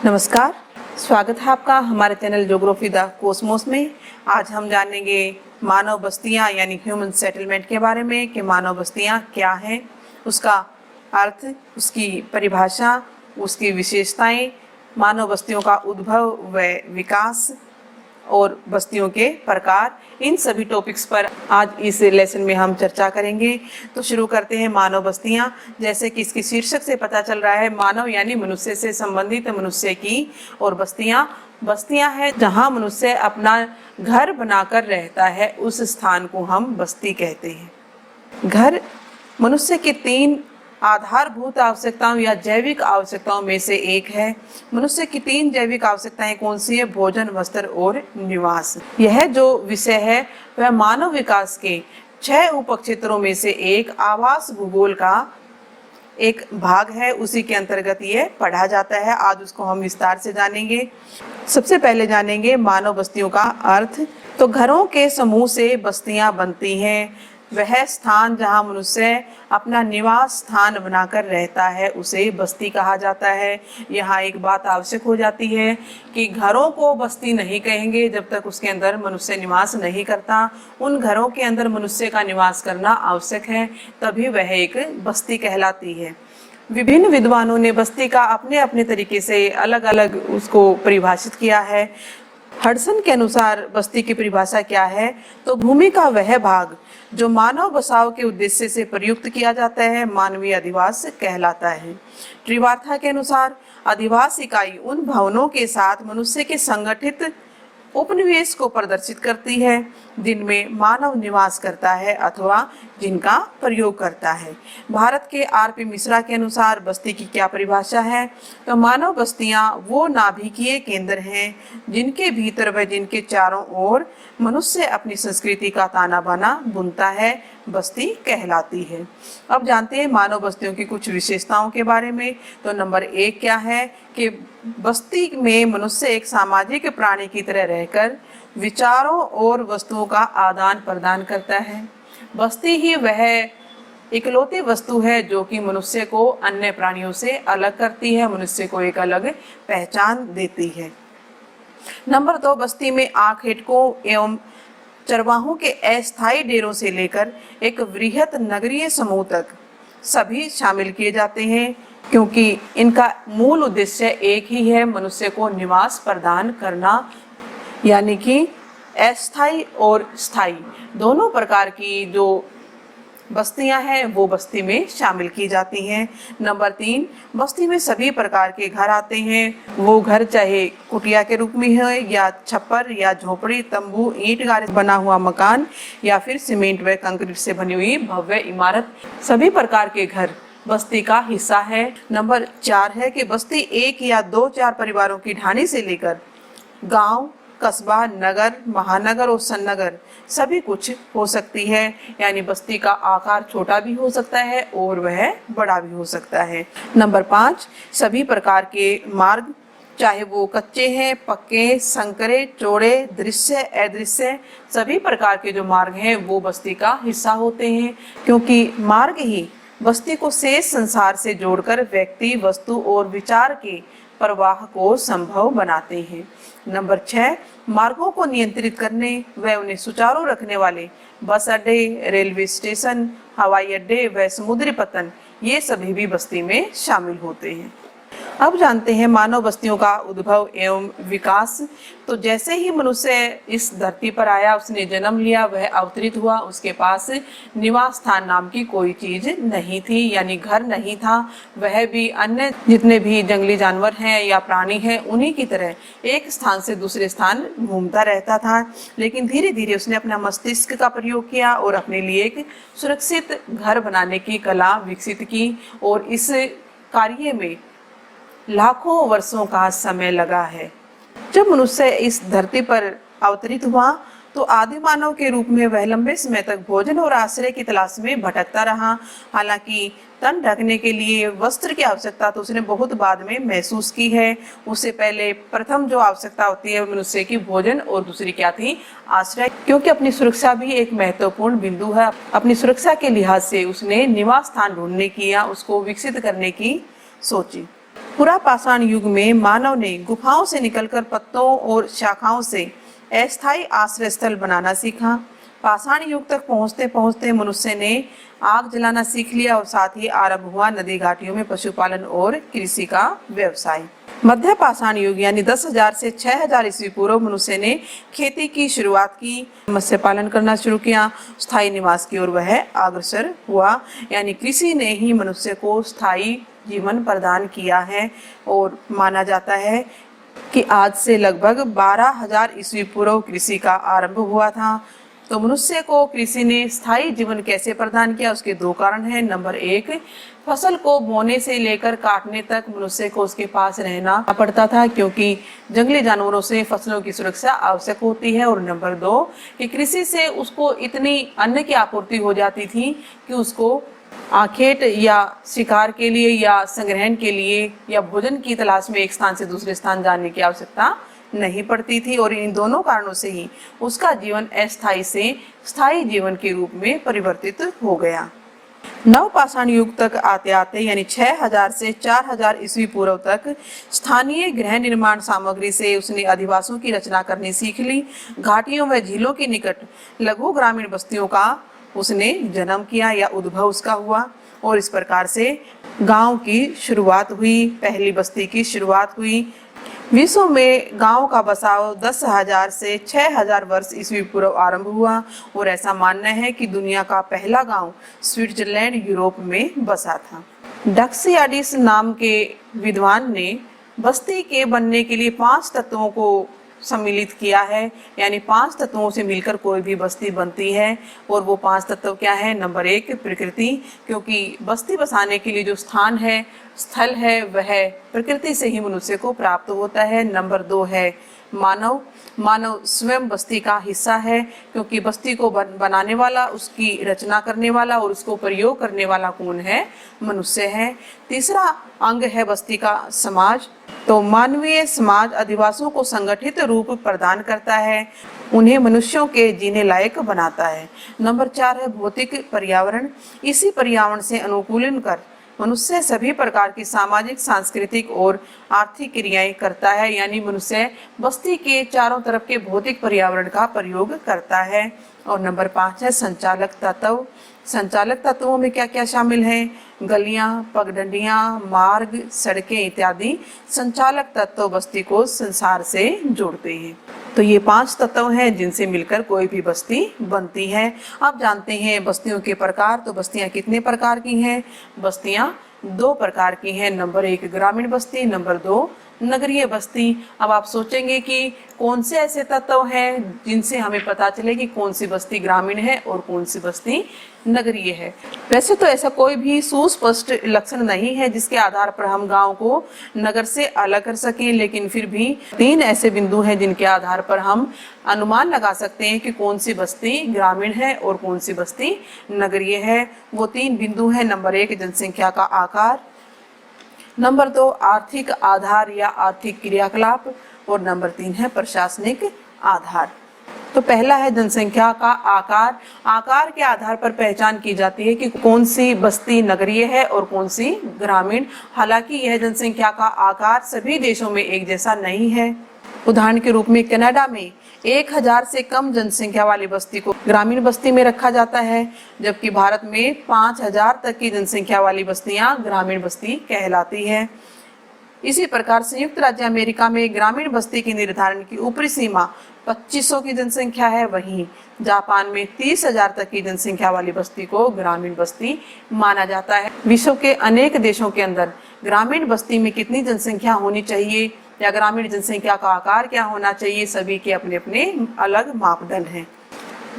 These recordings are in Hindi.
नमस्कार, स्वागत है आपका हमारे चैनल ज्योग्राफी द कॉस्मोस में। आज हम जानेंगे मानव बस्तियां यानी ह्यूमन सेटलमेंट के बारे में कि मानव बस्तियां क्या हैं, उसका अर्थ, उसकी परिभाषा, उसकी विशेषताएं, मानव बस्तियों का उद्भव व विकास और बस्तियों के प्रकार, इन सभी टॉपिक्स पर आज इस लेसन में हम चर्चा करेंगे। तो शुरू करते हैं मानव बस्तियां। जैसे कि इसके शीर्षक से पता चल रहा है, मानव यानी मनुष्य से संबंधित मनुष्य की, और बस्तियां हैं जहां मनुष्य अपना घर बनाकर रहता है, उस स्थान को हम बस्ती कहते हैं। घर मनुष्य के 3 आधारभूत आवश्यकताओं या जैविक आवश्यकताओं में से एक है। मनुष्य की 3 जैविक आवश्यकताएं कौन सी है? भोजन, वस्त्र और निवास। यह जो विषय है वह मानव विकास के 6 उपक्षेत्रों में से एक आवास भूगोल का एक भाग है, उसी के अंतर्गत ये पढ़ा जाता है। आज उसको हम विस्तार से जानेंगे। सबसे पहले जानेंगे मानव बस्तियों का अर्थ। तो घरों के समूह से बस्तियां बनती हैं। वह स्थान जहां मनुष्य अपना निवास स्थान बनाकर रहता है उसे बस्ती कहा जाता है। यहाँ एक बात आवश्यक हो जाती है कि घरों को बस्ती नहीं कहेंगे जब तक उसके अंदर मनुष्य निवास नहीं करता। उन घरों के अंदर मनुष्य का निवास करना आवश्यक है, तभी वह एक बस्ती कहलाती है। विभिन्न विद्वानों ने बस्ती का अपने अपने तरीके से अलग अलग उसको परिभाषित किया है। हडसन के अनुसार बस्ती की परिभाषा क्या है? तो भूमि का वह भाग जो मानव बसाव के उद्देश्य से प्रयुक्त किया जाता है मानवीय अधिवास कहलाता है। त्रिवार्था के अनुसार अधिवास इकाई उन भवनों के साथ मनुष्य के संगठित उपनिवेश को प्रदर्शित करती है जिनमें मानव निवास करता है अथवा जिनका प्रयोग करता है। भारत के आर.पी. मिश्रा के अनुसार बस्ती की क्या परिभाषा है? तो मानव बस्तियां वो नाभिकीय केंद्र हैं जिनके भीतर व जिनके चारों ओर मनुष्य अपनी संस्कृति का ताना बाना बुनता है, बस्ती कहलाती है। अब जानते हैं मानव बस्तियों की कुछ विशेषताओं के बारे में। तो नंबर 1 क्या है कि बस्ती में मनुष्य एक सामाजिक प्राणी की तरह रहकर विचारों और वस्तुओं का आदान प्रदान करता है। बस्ती ही वह इकलौती वस्तु है जो कि मनुष्य को अन्य प्राणियों से अलग करती है, मनुष्य को एक अलग पहचान देती है। नंबर 2, बस्ती में आखेटकों एवं चरवाहों के अस्थायी डेरों से लेकर एक वृहत नगरीय समूह तक सभी शामिल किए जाते हैं, क्योंकि इनका मूल उद्देश्य एक ही है, मनुष्य को निवास प्रदान करना। यानी कि अस्थायी और स्थायी दोनों प्रकार की जो बस्तियां हैं वो बस्ती में शामिल की जाती हैं। नंबर 3, बस्ती में सभी प्रकार के घर आते हैं। वो घर चाहे कुटिया के रूप में है या छप्पर या झोपड़ी, तंबू, ईंट गारे बना हुआ मकान या फिर सीमेंट व कंक्रीट से बनी हुई भव्य इमारत, सभी प्रकार के घर बस्ती का हिस्सा है। नंबर 4 है कि बस्ती 1 या 2-4 परिवारों की ढाणी से लेकर गांव, कस्बा, नगर, महानगर और सन्नगर सभी कुछ हो सकती है। यानी बस्ती का आकार छोटा भी हो सकता है और वह बड़ा भी हो सकता है। नंबर 5, सभी प्रकार के मार्ग, चाहे वो कच्चे हैं, पक्के, संकरे, चौड़े, दृश्य, अदृश्य, सभी प्रकार के जो मार्ग हैं वो बस्ती का हिस्सा होते हैं, क्योंकि मार्ग ही बस्ती को शेष संसार से जोड़कर व्यक्ति, वस्तु और विचार के प्रवाह को संभव बनाते हैं। नंबर 6, मार्गों को नियंत्रित करने व उन्हें सुचारू रखने वाले बस अड्डे, रेलवे स्टेशन, हवाई अड्डे व समुद्री पतन, ये सभी भी बस्ती में शामिल होते हैं। अब जानते हैं मानव बस्तियों का उद्भव एवं विकास। तो जैसे ही मनुष्य इस धरती पर आया, उसने जन्म लिया, वह अवतरित हुआ, उसके पास निवास स्थान नाम की कोई चीज नहीं थी, यानी घर नहीं था। वह भी अन्य जितने भी जंगली जानवर हैं या प्राणी हैं उन्हीं की तरह एक स्थान से दूसरे स्थान घूमता रहता था। लेकिन धीरे धीरे उसने अपना मस्तिष्क का प्रयोग किया और अपने लिए एक सुरक्षित घर बनाने की कला विकसित की, और इस कार्य में लाखों वर्षों का समय लगा है। जब मनुष्य इस धरती पर अवतरित हुआ तो आदि मानव के रूप में वह लंबे समय तक भोजन और आश्रय की तलाश में भटकता रहा। हालांकि तन ढकने के लिए वस्त्र की आवश्यकता तो उसने बहुत बाद में महसूस की है। उससे पहले प्रथम जो आवश्यकता होती है मनुष्य की, भोजन, और दूसरी क्या थी? आश्रय, क्योंकि अपनी सुरक्षा भी एक महत्वपूर्ण बिंदु है। अपनी सुरक्षा के लिहाज से उसने निवास स्थान ढूंढने की या उसको विकसित करने की सोची। पुरा पाषाण युग में मानव ने गुफाओं से निकलकर पत्तों और शाखाओं से अस्थायी आश्रय स्थल बनाना सीखा। पाषाण युग तक पहुंचते पहुंचते मनुष्य ने आग जलाना सीख लिया और साथ ही आरंभ हुआ नदी घाटियों में पशुपालन और कृषि का व्यवसाय। मध्य पाषाण युग यानी 10,000 से 6,000 ईस्वी पूर्व मनुष्य ने खेती की शुरुआत की, मत्स्य पालन करना शुरू किया, स्थायी निवास की ओर वह अग्रसर हुआ। यानी कृषि ने ही मनुष्य को स्थायी जीवन प्रदान किया है और माना जाता है कि आज से लगभग 12,000 ईस्वी पूर्व कृषि का आरंभ हुआ था। तो मनुष्य को कृषि ने स्थायी जीवन कैसे प्रदान किया, उसके दो कारण हैं। नंबर 1, फसल को बोने से लेकर काटने तक मनुष्य को उसके पास रहना पड़ता था, क्योंकि जंगली जानवरों से फसलों की सुरक्षा आवश्यक होती है। और नंबर 2 कि कृषि से उसको इतनी अन्न की आपूर्ति हो जाती थी कि उसको आखेट या शिकार के लिए या संग्रहण के लिए या भोजन की तलाश में एक स्थान से दूसरे स्थान जाने की आवश्यकता नहीं पड़ती थी। और इन दोनों कारणों से ही उसका जीवन अस्थायी से स्थायी जीवन के रूप में परिवर्तित हो गया। नव पाषाण युग तक आते आते यानी 6,000 से 4,000 ईस्वी पूर्व तक स्थानीय गृह निर्माण सामग्री से उसने अधिवासों की रचना करनी सीख ली। घाटियों व झीलों के निकट लघु ग्रामीण बस्तियों का उसने जन्म किया या उद्भव उसका हुआ और इस प्रकार से गांव की शुरुआत हुई, पहली बस्ती की शुरुआत हुई। विश्व में गांव का बसाव 10,000 से 6,000 वर्ष ईस्वी पूर्व आरंभ हुआ और ऐसा मानना है कि दुनिया का पहला गांव स्विट्जरलैंड यूरोप में बसा था। डक्सियाडिस नाम के विद्वान ने बस्ती के बनने के लिए 5 तत्वों को सम्मिलित किया है, यानी 5 तत्वों से मिलकर कोई भी बस्ती बनती है। और वो 5 तत्व क्या है? नंबर 1 प्रकृति, क्योंकि बस्ती बसाने के लिए जो स्थान है, स्थल है, वह प्रकृति से ही मनुष्य को प्राप्त होता है। नंबर 2 है मानव, मानव स्वयं बस्ती का हिस्सा है, क्योंकि बस्ती को बनाने वाला, उसकी रचना करने वाला और उसको प्रयोग करने वाला कौन है? मनुष्य है। तीसरा अंग है बस्ती का समाज, तो मानवीय समाज अधिवासियों को संगठित रूप प्रदान करता है, उन्हें मनुष्यों के जीने लायक बनाता है। नंबर 4 है भौतिक पर्यावरण, इसी पर्यावरण से अनुकूलन कर मनुष्य सभी प्रकार की सामाजिक, सांस्कृतिक और आर्थिक क्रियाएं करता है, यानी मनुष्य बस्ती के चारों तरफ के भौतिक पर्यावरण का प्रयोग करता है। और नंबर 5 है संचालक तत्व। संचालक तत्वों में क्या क्या शामिल है? गलियां, पगडंडियां, मार्ग, सड़कें इत्यादि संचालक तत्व बस्ती को संसार से जोड़ते हैं। तो ये 5 तत्व हैं जिनसे मिलकर कोई भी बस्ती बनती है। अब जानते हैं बस्तियों के प्रकार। तो बस्तियां कितने प्रकार की हैं? बस्तियां 2 प्रकार की हैं। नंबर 1 ग्रामीण बस्ती, नंबर 2 नगरीय बस्ती। अब आप सोचेंगे कि कौन से ऐसे तत्व हैं जिनसे हमें पता चले कि कौन सी बस्ती ग्रामीण है और कौन सी बस्ती नगरीय है। वैसे तो ऐसा कोई भी सुस्पष्ट लक्षण नहीं है जिसके आधार पर हम गांव को नगर से अलग कर सकें, लेकिन फिर भी 3 ऐसे बिंदु हैं जिनके आधार पर हम अनुमान लगा सकते हैं कि कौन सी बस्ती ग्रामीण है और कौन सी बस्ती नगरीय है। वो 3 बिंदु हैं। नंबर 1 जनसंख्या का आकार, नंबर 2 आर्थिक आधार या आर्थिक क्रियाकलाप और नंबर 3 है प्रशासनिक आधार। तो पहला है जनसंख्या का आकार। आकार के आधार पर पहचान की जाती है कि कौन सी बस्ती नगरीय है और कौन सी ग्रामीण। हालांकि यह जनसंख्या का आकार सभी देशों में एक जैसा नहीं है। उदाहरण के रूप में कनाडा में 1,000 से कम जनसंख्या वाली बस्ती को ग्रामीण बस्ती में रखा जाता है, जबकि भारत में 5,000 तक की जनसंख्या वाली बस्तियां ग्रामीण बस्ती कहलाती है। इसी प्रकार संयुक्त राज्य अमेरिका में ग्रामीण बस्ती के निर्धारण की ऊपरी सीमा 2500 की जनसंख्या है, वहीं जापान में 30,000 तक की जनसंख्या वाली बस्ती को ग्रामीण बस्ती माना जाता है। विश्व के अनेक देशों के अंदर ग्रामीण बस्ती में कितनी जनसंख्या होनी चाहिए या ग्रामीण जनसंख्या का आकार क्या होना चाहिए, सभी के अपने अपने अलग मापदंड हैं।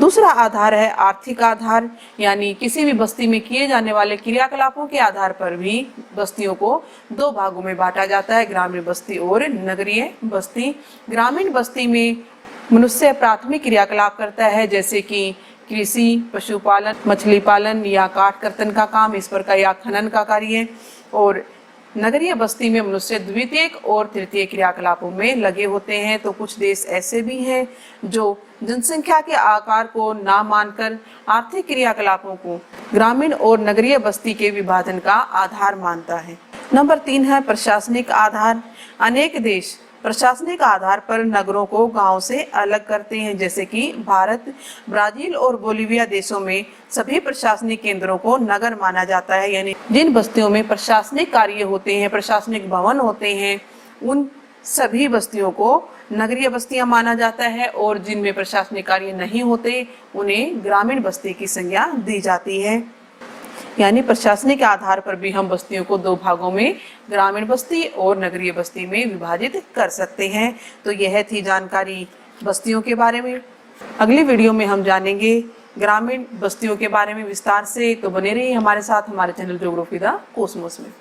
दूसरा आधार है आर्थिक आधार, यानी किसी भी बस्ती में किए जाने वाले क्रियाकलापों के आधार पर भी बस्तियों को 2 भागों में बांटा जाता है, ग्रामीण बस्ती और नगरीय बस्ती। ग्रामीण बस्ती में मनुष्य प्राथमिक क्रियाकलाप करता है, जैसे कि कृषि, पशुपालन, मछली पालन या काठ कर्तन का काम, इस प्रकार या खनन का कार्य। और नगरीय बस्ती में मनुष्य द्वितीयक और तृतीय क्रियाकलापों में लगे होते हैं, तो कुछ देश ऐसे भी हैं जो जनसंख्या के आकार को ना मानकर आर्थिक क्रियाकलापों को ग्रामीण और नगरीय बस्ती के विभाजन का आधार मानता है। नंबर 3 है प्रशासनिक आधार। अनेक देश प्रशासनिक आधार पर नगरों को गांव से अलग करते हैं, जैसे कि भारत, ब्राजील और बोलिविया देशों में सभी प्रशासनिक केंद्रों को नगर माना जाता है। यानी जिन बस्तियों में प्रशासनिक कार्य होते हैं, प्रशासनिक भवन होते हैं, उन सभी बस्तियों को नगरीय बस्तियां माना जाता है, और जिनमें प्रशासनिक कार्य नहीं होते उन्हें ग्रामीण बस्ती की संज्ञा दी जाती है। यानी प्रशासनिक आधार पर भी हम बस्तियों को 2 भागों में, ग्रामीण बस्ती और नगरीय बस्ती में विभाजित कर सकते हैं। तो यह थी जानकारी बस्तियों के बारे में। अगली वीडियो में हम जानेंगे ग्रामीण बस्तियों के बारे में विस्तार से। तो बने रहिए हमारे साथ हमारे चैनल ज्योग्राफी द कॉस्मोस में।